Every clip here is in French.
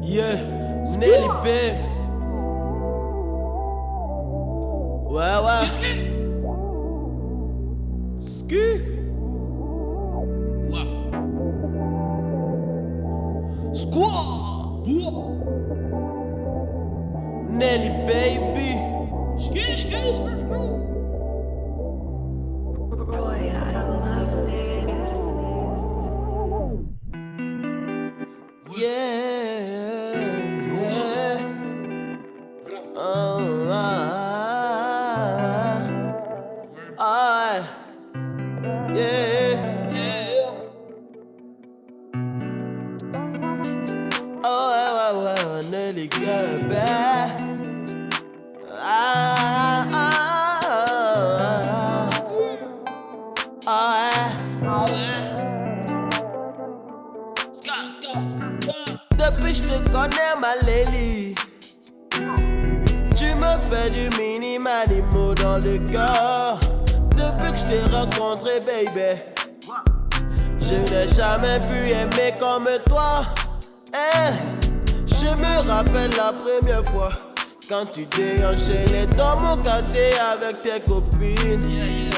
Yeah, Nelly B. Ouais, ouais. Ski. Squaw. Nelly baby. Boy, I love this. Yeah, yeah. Ah, yeah. Oh, ouais, ouais, ouais, Nelly girl, ah, ah, ah, Depuis que je te connais, ma Nelly, tu me fais du mini-manimo dans le cœur. Depuis que je t'ai rencontré, baby, je n'ai jamais pu aimer comme toi. Je me rappelle la première fois quand tu t'es enchaîné dans mon quartier avec tes copines.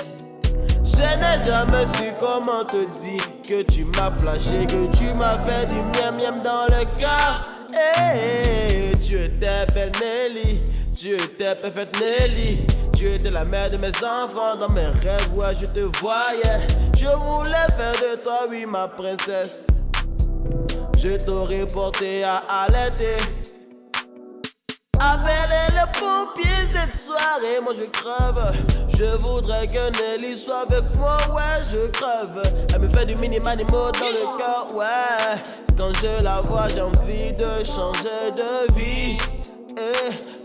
Je n'ai jamais su comment te dire que tu m'as flashé, que tu m'as fait du miam miam dans le cœur. Tu étais belle Nelly, tu étais parfaite Nelly, tu étais la mère de mes enfants. Dans mes rêves, ouais, je te voyais. Je voulais faire de toi, oui, ma princesse. Je t'aurais porté à allaiter. Appelez le pompier cette soirée, moi je crève. Je voudrais que Nelly soit avec moi, ouais, je crève. Elle me fait du mini-manimo dans le cœur, ouais. Quand je la vois, j'ai envie de changer de vie.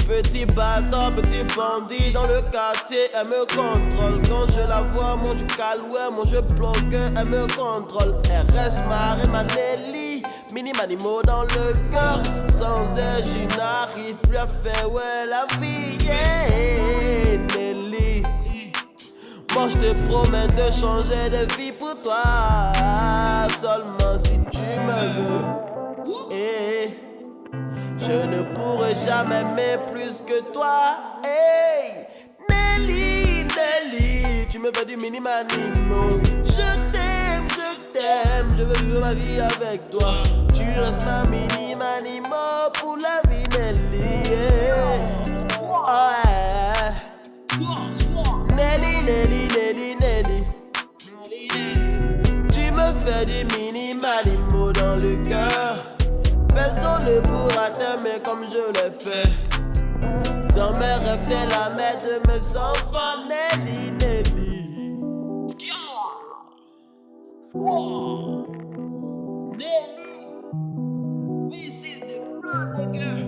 Petit bâtard, petit bandit dans le quartier, elle me contrôle. Quand je la vois, mon je cale, ouais, mon je bloque, elle me contrôle. Elle reste marée, ma Nelly. Mini-manimo dans le cœur. Sans elle, je n'arrive plus à faire, ouais, la vie, yeah, Nelly. Moi, je te promets de changer de vie pour toi. Seulement si tu me veux. Je ne pourrai jamais aimer plus que toi. Hey, Nelly, Nelly, tu me fais du mini-manimo. Je t'aime, je veux vivre ma vie avec toi. Tu restes ma mini-manimo pour la vie, Nelly. Yeah. Oh, yeah. Nelly, Nelly, Nelly, Nelly. Tu me fais du mini-manimo dans le cœur. Personne ne pourra t'aimer comme je l'ai fait. Dans mes rêves, t'es la mère de mes enfants, Nelly, Nelly. Squaw, Nelly, this is the flow, nigga.